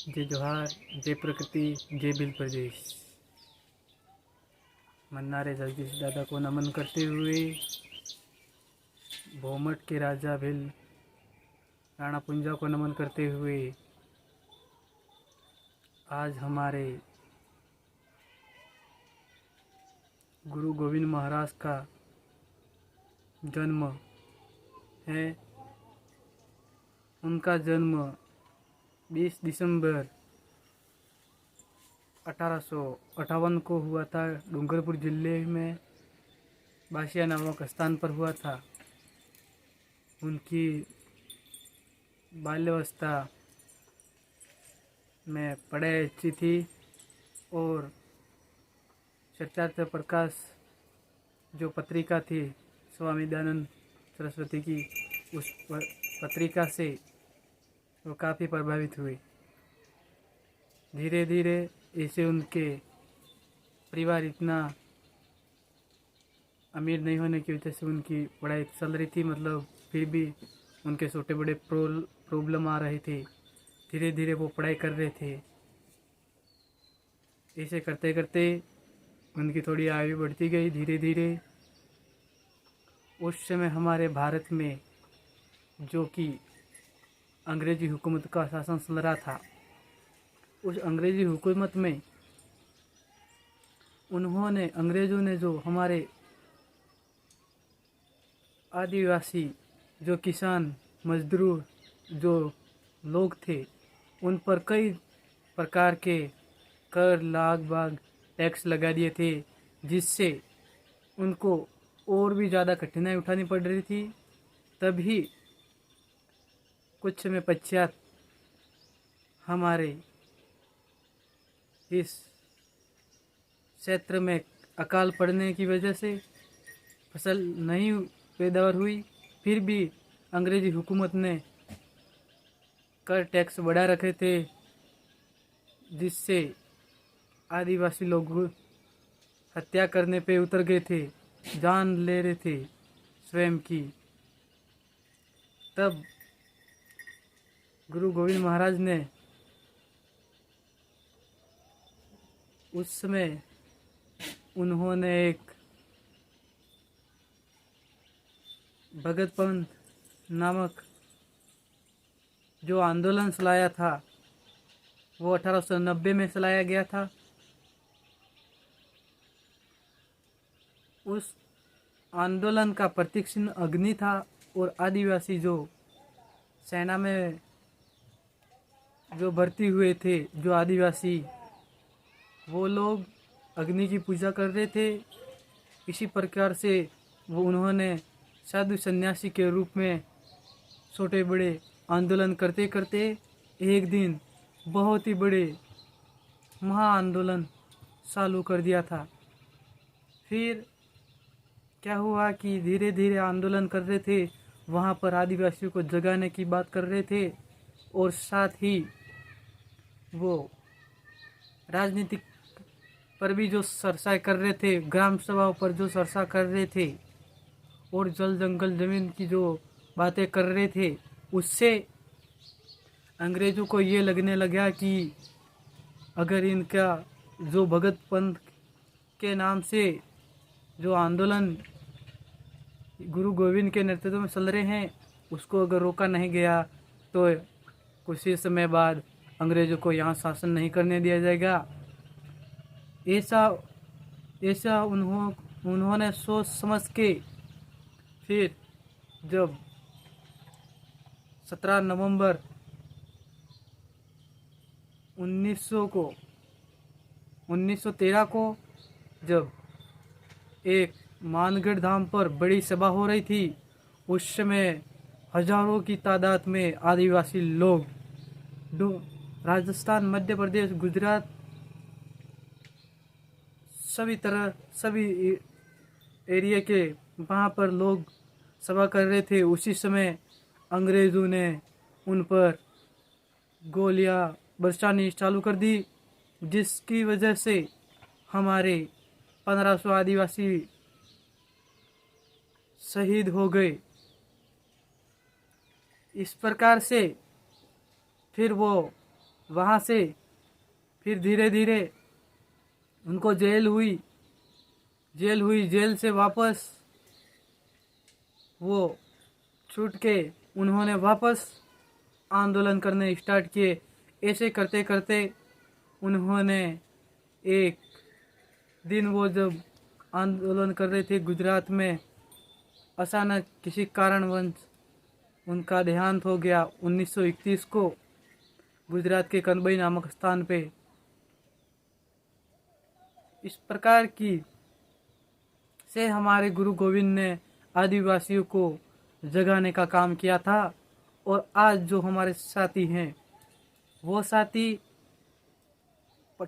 जय जोहार, जय प्रकृति, जय बिल प्रदेश। मन्नारे जगदीश दादा को नमन करते हुए भोमट के राजा भिल राणा पुंजा को नमन करते हुए आज हमारे गुरु गोविंद महाराज का जन्म है। उनका जन्म 20 दिसंबर 1858 को हुआ था। डूंगरपुर जिले में बासिया नामक स्थान पर हुआ था। उनकी बाल्यावस्था में पढ़ाई अच्छी थी और सत्यार्थ प्रकाश जो पत्रिका थी स्वामी दयानंद सरस्वती की, उस पत्रिका से वो काफ़ी प्रभावित हुए। धीरे धीरे ऐसे उनके परिवार इतना अमीर नहीं होने की वजह से उनकी पढ़ाई चल रही थी, मतलब फिर भी उनके छोटे बड़े प्रॉब्लम आ रहे थे। धीरे धीरे वो पढ़ाई कर रहे थे। ऐसे करते करते उनकी थोड़ी आयु बढ़ती गई। धीरे धीरे उस समय हमारे भारत में जो कि अंग्रेजी हुकूमत का शासन चल रहा था, उस अंग्रेजी हुकूमत में अंग्रेज़ों ने जो हमारे आदिवासी जो किसान मजदूर जो लोग थे उन पर कई प्रकार के कर लाग बाग टैक्स लगा दिए थे, जिससे उनको और भी ज़्यादा कठिनाई उठानी पड़ रही थी। तभी कुछ समय पश्चात हमारे इस क्षेत्र में अकाल पड़ने की वजह से फसल नहीं पैदावार हुई। फिर भी अंग्रेजी हुकूमत ने कर टैक्स बढ़ा रखे थे, जिससे आदिवासी लोग हत्या करने पे उतर गए थे, जान ले रहे थे स्वयं की। तब गुरु गोविंद महाराज ने उस समय उन्होंने एक भगत पंथ नामक जो आंदोलन चलाया था, वो 1890 में चलाया गया था। उस आंदोलन का प्रतीक चिन्ह अग्नि था और आदिवासी जो सेना में जो भर्ती हुए थे, जो आदिवासी, वो लोग अग्नि की पूजा कर रहे थे। इसी प्रकार से उन्होंने साधु सन्यासी के रूप में छोटे बड़े आंदोलन करते करते एक दिन बहुत ही बड़े महा आंदोलन चालू कर दिया था। फिर क्या हुआ कि धीरे धीरे आंदोलन कर रहे थे, वहाँ पर आदिवासियों को जगाने की बात कर रहे थे और साथ ही वो राजनीतिक पर भी जो चर्चा कर रहे थे, ग्राम सभाओं पर जो चर्चा कर रहे थे और जल जंगल जमीन की जो बातें कर रहे थे, उससे अंग्रेज़ों को ये लगने लगा कि अगर इनका जो भगत पंथ के नाम से जो आंदोलन गुरु गोविंद के नेतृत्व में चल रहे हैं, उसको अगर रोका नहीं गया तो कुछ ही समय बाद अंग्रेज़ों को यहाँ शासन नहीं करने दिया जाएगा। ऐसा उन्होंने सोच समझ के फिर जब 17 नवंबर 1913 को जब एक मानगढ़ धाम पर बड़ी सभा हो रही थी, उस समय हजारों की तादाद में आदिवासी लोग राजस्थान, मध्य प्रदेश, गुजरात, सभी एरिया के वहाँ पर लोग सभा कर रहे थे। उसी समय अंग्रेज़ों ने उन पर गोलियां बरसानी चालू कर दी, जिसकी वजह से हमारे 1500 आदिवासी शहीद हो गए। इस प्रकार से फिर वो वहाँ से फिर धीरे धीरे उनको जेल से वापस वो छूट के उन्होंने वापस आंदोलन करने स्टार्ट किए। ऐसे करते करते उन्होंने एक दिन, वो जब आंदोलन कर रहे थे गुजरात में, अचानक किसी कारणवश उनका देहांत हो गया 1931 को गुजरात के कनबई नामक स्थान पे। इस प्रकार की से हमारे गुरु गोविंद ने आदिवासियों को जगाने का काम किया था। और आज जो हमारे साथी हैं वो साथी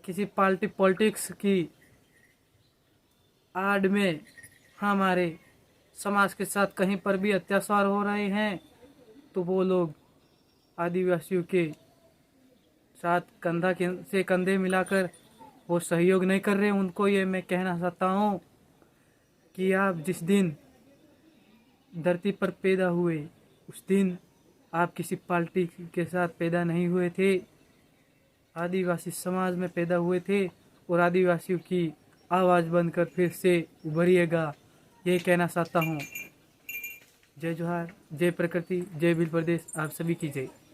किसी पॉलिटिक्स की आड़ में हमारे समाज के साथ कहीं पर भी अत्याचार हो रहे हैं तो वो लोग आदिवासियों के साथ से कंधे मिलाकर वो सहयोग नहीं कर रहे। उनको ये मैं कहना चाहता हूँ कि आप जिस दिन धरती पर पैदा हुए उस दिन आप किसी पार्टी के साथ पैदा नहीं हुए थे, आदिवासी समाज में पैदा हुए थे और आदिवासियों की आवाज़ बनकर फिर से उभरिएगा, ये कहना चाहता हूँ। जय जोहार, जय प्रकृति, जय भील प्रदेश, आप सभी की जय।